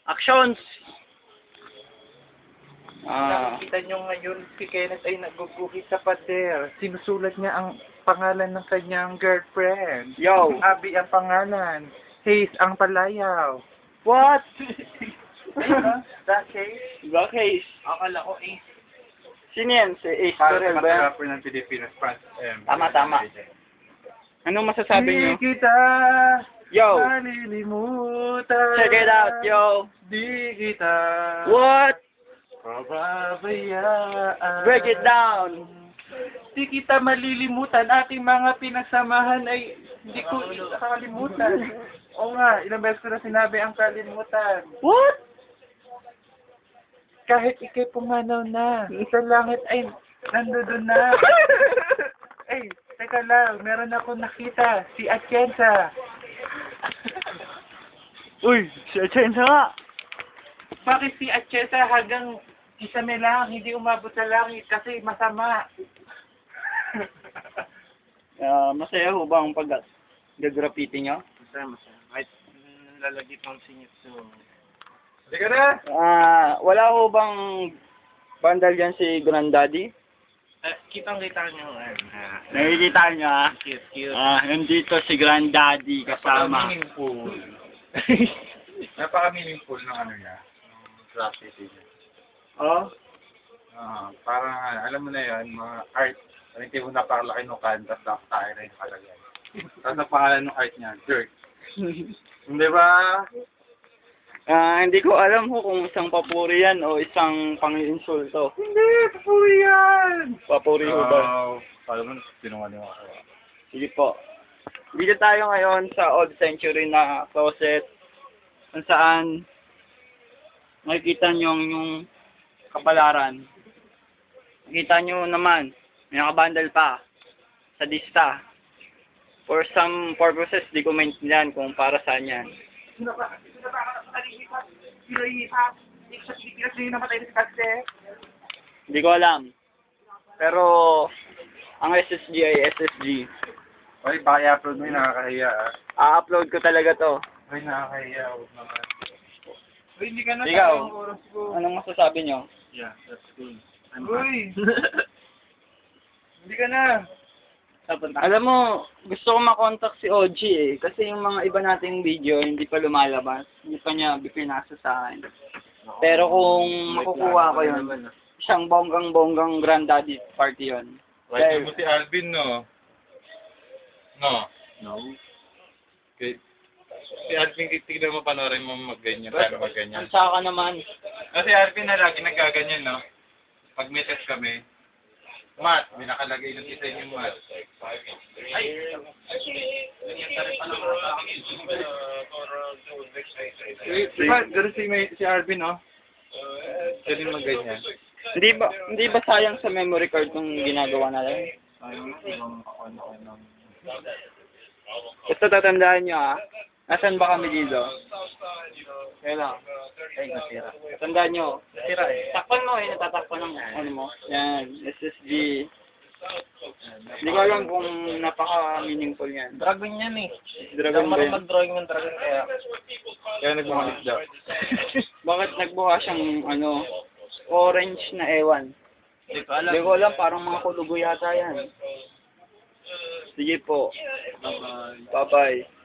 Actions! Nakikita nyo ngayon si Kenneth ay nagugukit sa pader. Sinusulat niya ang pangalan ng kanyang girlfriend. Yo! Abby ang pangalan. Hayes ang palayaw. What? That Hayes? Black Haze. Akala ko Ace. Sino yan? Si Ace Para Torel sa ba yan? rapper ng Pilipinas, France. Tama, tama. Anong masasabi nyo? Di kita Yo! malilimutan. Check it out, yo! Di kita What? pababayaan. Break it down! Di kita malilimutan. Ating mga pinagsamahan ay hindi ko nakalimutan. Oo nga, ilang beses ko na sinabi ang kalimutan. What? Kahit ikay pumanaw na, sa langit ay nandoon na. Ay, teka lang, meron ako nakita, si Atienza. Uy! Si Achensa nga! Bakit si Atienza hanggang isa na lang, hindi umabot sa langit kasi masama. Masaya ho ba ang pag-graffiti nyo? Masaya. Kahit lalagit ng singit so. Sige na! Wala ho bang bandal yan si Granddaddy? Kitang-kita nyo. Nakikita nyo Cute. nandito si Granddaddy kasama. Napaka-meaningful. Napaka-meaningful ng ano niya. Ng graffiti niya. Oh? Parang, alam mo na yun, mga art. Hindi mo napakalaki ng kan, tapos nakatayo na yung kalagay. Tapos ang pangalan ng art niya, Jerk. Hindi ba? Hindi ko alam ho kung isang papuri yan o isang pang-insulto. Hindi, papuri yan! Papuri ho ba? Alam mo, sinungaling ako. Sige po. Dito tayo ngayon sa old century na closet kung saan makikita nyo yung kapalaran. Makikita nyo naman, may nakabundle pa sa dista. For some purposes, di ko maintindihan kung para saan yan. Sino ba ako nalihipat? Sino hihipat? Hindi ko sa Pilipinas na yung namatay na si Katse. Hindi ko alam. Pero, ang SSG ay SSG. Oy, baka i-upload mo yung nakakahiya ah. A-upload ko talaga to. Oy, nakakahiya. Huwag naman. Uy, hindi ka na Ikaw, sayang oras ko. anong masasabi nyo? Yeah, that's cool. Uy! Hindi ka na. Alam mo, gusto ko makontak si OG kasi yung mga iba nating video hindi pa lumalabas. Hindi pa niya pinasa sa akin. Pero kung makukuha ko yun, isang bonggang-bonggang granddaddy party yun. Right mo si Alvin, no? No. Okay. Si Alvin, tignan mo, panoorin mo magganyan. Paano magganyan? Ang saka naman. Kasi Alvin na lagi nagkaganyan, no? Pag may test kami, Mat, may nakalagay ng isa yung mat. Ay! Diba, gano'n si Alvin, no? Pwede mo ganyan. Hindi ba sayang sa memory card kung ginagawa natin? Basta tatandaan nyo Nasaan ba kami dito? Kaya lang. Ay, nasira. Tandaan nyo. Nasira eh. Takpan mo natatakpan ng ano mo. Yan, SSG. Hindi ko alam kung napaka-meaningful yan. Dragon yan eh. Dragon ba yan? mag-drawing ng dragon kaya. Kaya nagmamalis daw. Bakit nagbuka siyang orange na ewan? Hindi ko alam. Hindi ko alam, parang mga kulugo yata yan. Sige po. Bye-bye. Bye-bye.